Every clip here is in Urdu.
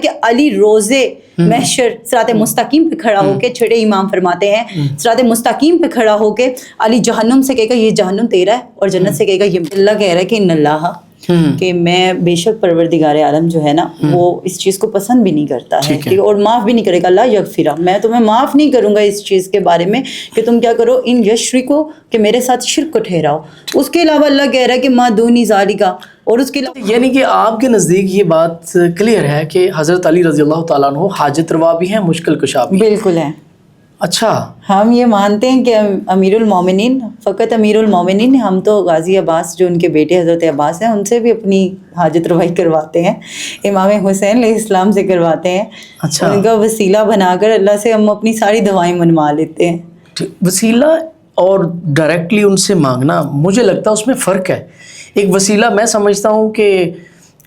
کہ علی روزے محشر صراط مستقیم پہ کھڑا ہو کے، چھٹے امام فرماتے ہیں، صراط مستقیم پہ کھڑا ہو کے علی جہنم سے کہے گا یہ جہنم تیرا ہے، اور جنت سے کہے گا یہ اللہ کہہ رہا ہے کہ ان اللہ، کہ میں بے شک پروردگار عالم جو ہے نا وہ اس چیز کو پسند بھی نہیں کرتا ہے اور معاف بھی نہیں کرے گا. لا یغفرہ، میں تمہیں معاف نہیں کروں گا اس چیز کے بارے میں کہ تم کیا کرو، ان یشرکو، کہ میرے ساتھ شرک کو ٹھہراؤ. اس کے علاوہ اللہ کہہ رہا ہے کہ ما دونی ذالک، اور اس کے علاوہ یعنی کہ آپ کے نزدیک یہ بات کلیئر ہے کہ حضرت علی رضی اللہ تعالیٰ عنہ حاجت روا بھی ہیں، مشکل کشا بھی. بالکل ہے. اچھا، ہم یہ مانتے ہیں کہ امیر المومنین، فقط امیر المومنین، ہم تو غازی عباس جو ان کے بیٹے حضرت عباس ہیں ان سے بھی اپنی حاجت روائی کرواتے ہیں، امام حسین علیہ السلام سے کرواتے ہیں. اچھا، ان کا وسیلہ بنا کر اللہ سے ہم اپنی ساری دعائیں منوا لیتے ہیں. وسیلہ اور ڈائریکٹلی ان سے مانگنا، مجھے لگتا ہے اس میں فرق ہے. ایک وسیلہ میں سمجھتا ہوں کہ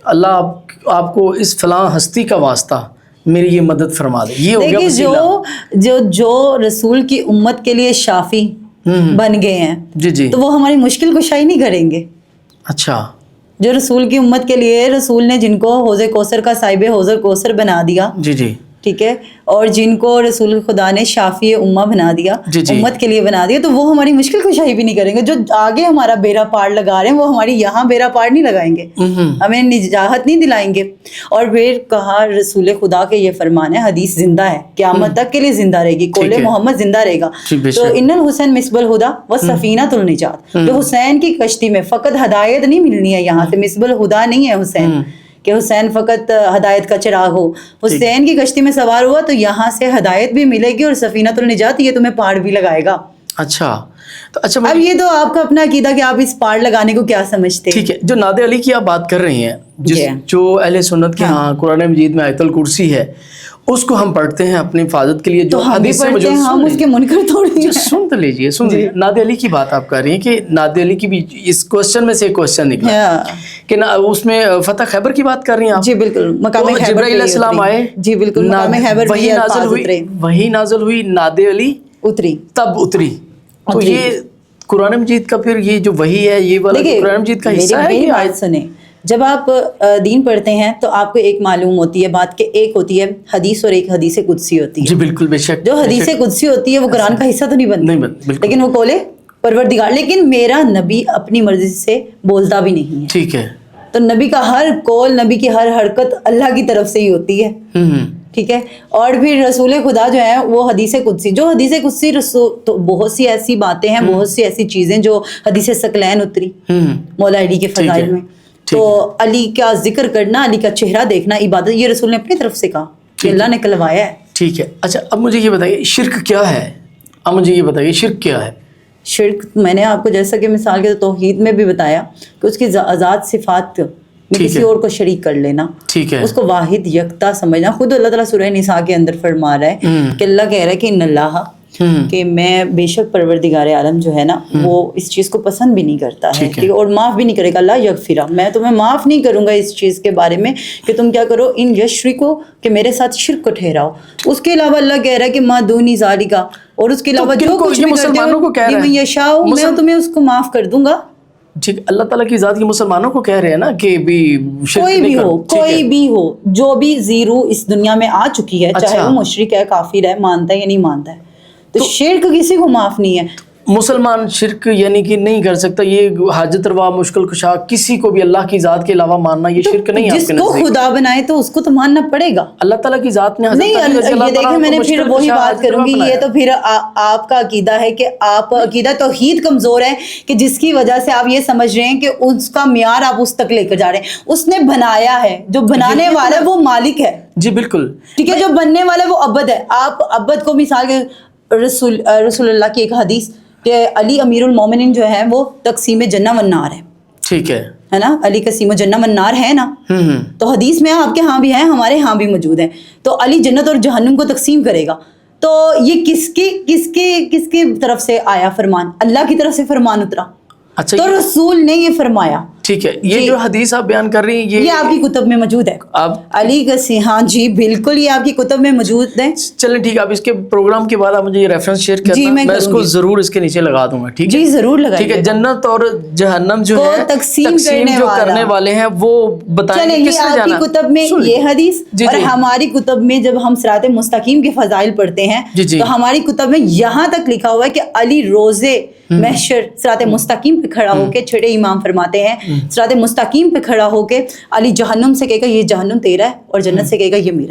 اللہ آپ کو اس فلاں ہستی کا واسطہ میری یہ مدد فرما دے، یہ ہو گیا وسیلہ. جو رسول کی امت کے لیے شافی بن گئے ہیں، جی تو وہ ہماری مشکل کشائی نہیں کریں گے. اچھا، جو رسول کی امت کے لیے رسول نے جن کو حوض کوثر کا صاحب حوض کوثر بنا دیا، جی، ٹھیک ہے، اور جن کو رسول خدا نے شافی امہ بنا دیا، امت کے لیے بنا دیا، تو وہ ہماری مشکل کشائی بھی نہیں کریں گے. جو آگے ہمارا بیڑا پار لگا رہے ہیں وہ ہماری یہاں بیڑا پار نہیں لگائیں گے، ہمیں نجات نہیں دلائیں گے. اور پھر کہا رسول خدا کے یہ فرمان ہے، حدیث زندہ ہے، قیامت تک کے لیے زندہ رہے گی، قول محمد زندہ رہے گا. تو ان الحسین مصب الہدیٰ والسفینۃ النجات، جو حسین کی کشتی میں فقط ہدایت نہیں ملنی ہے، یہاں سے مصب الہدیٰ نہیں ہے حسین کہ حسین فقط ہدایت کا چراغ ہو. حسین کی کشتی میں سوار ہوا تو یہاں سے ہدایت بھی ملے گی اور سفینۃ النجات، یہ تمہیں پاڑ بھی لگائے گا. اچھا، تو اچھا، اب یہ تو آپ کا اپنا عقیدہ کہ آپ اس پاڑ لگانے کو کیا سمجھتے ہیں. ٹھیک ہے. جو ناد علی کی آپ بات کر رہی ہیں، جو اہل سنت کے ہاں قرآن مجید میں آیت الکرسی ہے، اس کو ہم پڑھتے ہیں اپنی حفاظت کے لیے. جو حدیث سے پڑھتے ہیں ہم اس کے منکر تھوڑی ہیں. سن تو لیجیے. ناد علی کی بات آپ کر رہی ہیں کہ ناد علی کی بھی اس کوشچن میں سے ایک کوشچن نکلا کہ اس میں فتح خیبر کی بات کر رہی ہیں آپ. جی بالکل. مقام خیبر جبرائیل علیہ السلام آئے. جی بالکل. مقام خیبر وہی نازل ہوئی، ناد علی اتری، تب اتری. تو یہ قرآن مجید کا پھر یہ جو وہی ہے، یہ والا قرآن مجید کا حصہ ہے. میری بات سنیں، جب آپ دین پڑھتے ہیں تو آپ کو ایک معلوم ہوتی ہے بات کہ ایک ہوتی ہے حدیث اور ایک حدیث قدسی ہوتی ہے. جی بالکل، بے شک. جو حدیث قدسی ہوتی ہے وہ قرآن کا حصہ تو نہیں بنتی، لیکن وہ قول پروردگار. لیکن میرا نبی اپنی مرضی سے بولتا بھی نہیں ہے. ٹھیک ہے. تو نبی کا ہر قول، نبی کی ہر حرکت اللہ کی طرف سے ہی ہوتی ہے. ٹھیک ہے. اور پھر رسول خدا جو ہے وہ حدیث قدسی، جو حدیث قدسی تو بہت سی ایسی باتیں ہیں، بہت سی ایسی چیزیں جو حدیث ثقلین اتری مولا علی کے فضائل میں. تو علی کا ذکر کرنا، علی کا چہرہ دیکھنا عبادت، یہ رسول نے اپنی طرف سے کہا کہ اللہ نے کلوایا ہے. ٹھیک ہے. اچھا، اب مجھے یہ بتائیے شرک کیا ہے. اب مجھے یہ بتائیے شرک کیا ہے. شرک میں نے آپ کو جیسا کہ مثال کے توحید میں بھی بتایا کہ اس کی ذات صفات میں کسی اور کو شریک کر لینا، ٹھیک ہے، اس کو واحد یکتا سمجھنا. خود اللہ تعالیٰ سورہ نساء کے اندر فرما رہا ہے کہ اللہ کہہ رہا ہے کہ ان اللہ، کہ میں بے شک پروردگار عالم جو ہے نا وہ اس چیز کو پسند بھی نہیں کرتا ہے اور معاف بھی نہیں کرے گا. لا یغفرہ، میں تمہیں معاف نہیں کروں گا اس چیز کے بارے میں کہ تم کیا کرو، ان یشرکو، کہ میرے ساتھ شرک کو ٹھہراؤ. اس کے علاوہ اللہ کہہ رہا ہے کہ ما دونی ذالک، اور اس کے علاوہ جو کچھ بھی کرتے ہو میں یشاء، میں تمہیں اس کو معاف کر دوں گا. ٹھیک. اللہ تعالیٰ کی ذات یہ مسلمانوں کو کہہ رہے ہیں نا کہ بھی کوئی بھی ہو جو بھی زیرو اس دنیا میں آ چکی ہے، چاہے وہ مشرک ہے، کافر ہے، مانتا ہے یا نہیں مانتا ہے، تو شرک کسی کو معاف نہیں ہے. مسلمان شرک یعنی کہ نہیں کر سکتا. یہ حاجت روا، مشکل کشا، کسی کو بھی اللہ کی ذات کے علاوہ ماننا یہ شرک نہیں ہے. جس کو خدا بنائے تو اس کو تو ماننا پڑے گا. اللہ تعالیٰ کی ذات نے نہیں، یہ دیکھیں میں نے پھر وہی بات کروں گی، یہ تو پھر آپ کا عقیدہ ہے کہ آپ عقیدہ توحید کمزور ہے کہ جس کی وجہ سے آپ یہ سمجھ رہے ہیں کہ اس کا معیار آپ اس تک لے کر جا رہے ہیں. اس نے بنایا ہے، جو بنانے والا ہے وہ مالک ہے. جی بالکل. ٹھیک ہے. جو بننے والا ہے وہ عبد ہے. آپ عبد کو مثال کے رسول اللہ کی ایک حدیث کہ علی امیر المومنین جو ہے وہ تقسیم جنہ والنار ہے. ٹھیک ہے نا، علی قسیم جنہ والنار ہے نا. تو حدیث میں آپ کے ہاں بھی ہیں، ہمارے ہاں بھی موجود ہیں. تو علی جنت اور جہنم کو تقسیم کرے گا. تو یہ کس کی طرف سے آیا فرمان؟ اللہ کی طرف سے فرمان اترا. اچھا، تو رسول نے یہ فرمایا ٹھیک ہے, یہ جو حدیث آپ بیان کر رہی ہیں یہ آپ کی کتب میں موجود ہے. آپ علی کا ہاں جی بالکل, یہ آپ کی کتب میں موجود ہے. چلیں ٹھیک ہے, آپ اس کے پروگرام کے بعد آپ مجھے یہ ریفرنس شیئر کرنا, میں اس کو ضرور اس کے نیچے لگا دوں گا. ٹھیک ہے جی ضرور لگائیے. ٹھیک ہے, جنت اور جہنم جو ہے تقسیم جو کرنے والے ہیں وہ بتائیں چلیں, کس یہ نے آپ جانا. کی کتب میں یہ حدیث, اور ہماری کتب میں جب ہم صراط مستقیم کے فضائل پڑھتے ہیں تو ہماری کتب میں یہاں تک لکھا ہوا ہے کہ علی روزے محشر صراط مستقیم پہ کھڑا ہو کے, چھٹے امام فرماتے ہیں, صراط مستقیم پہ کھڑا ہو کے علی جہنم سے کہے گا یہ جہنم تیرا ہے, اور جنت سے کہے گا یہ میرا ہے.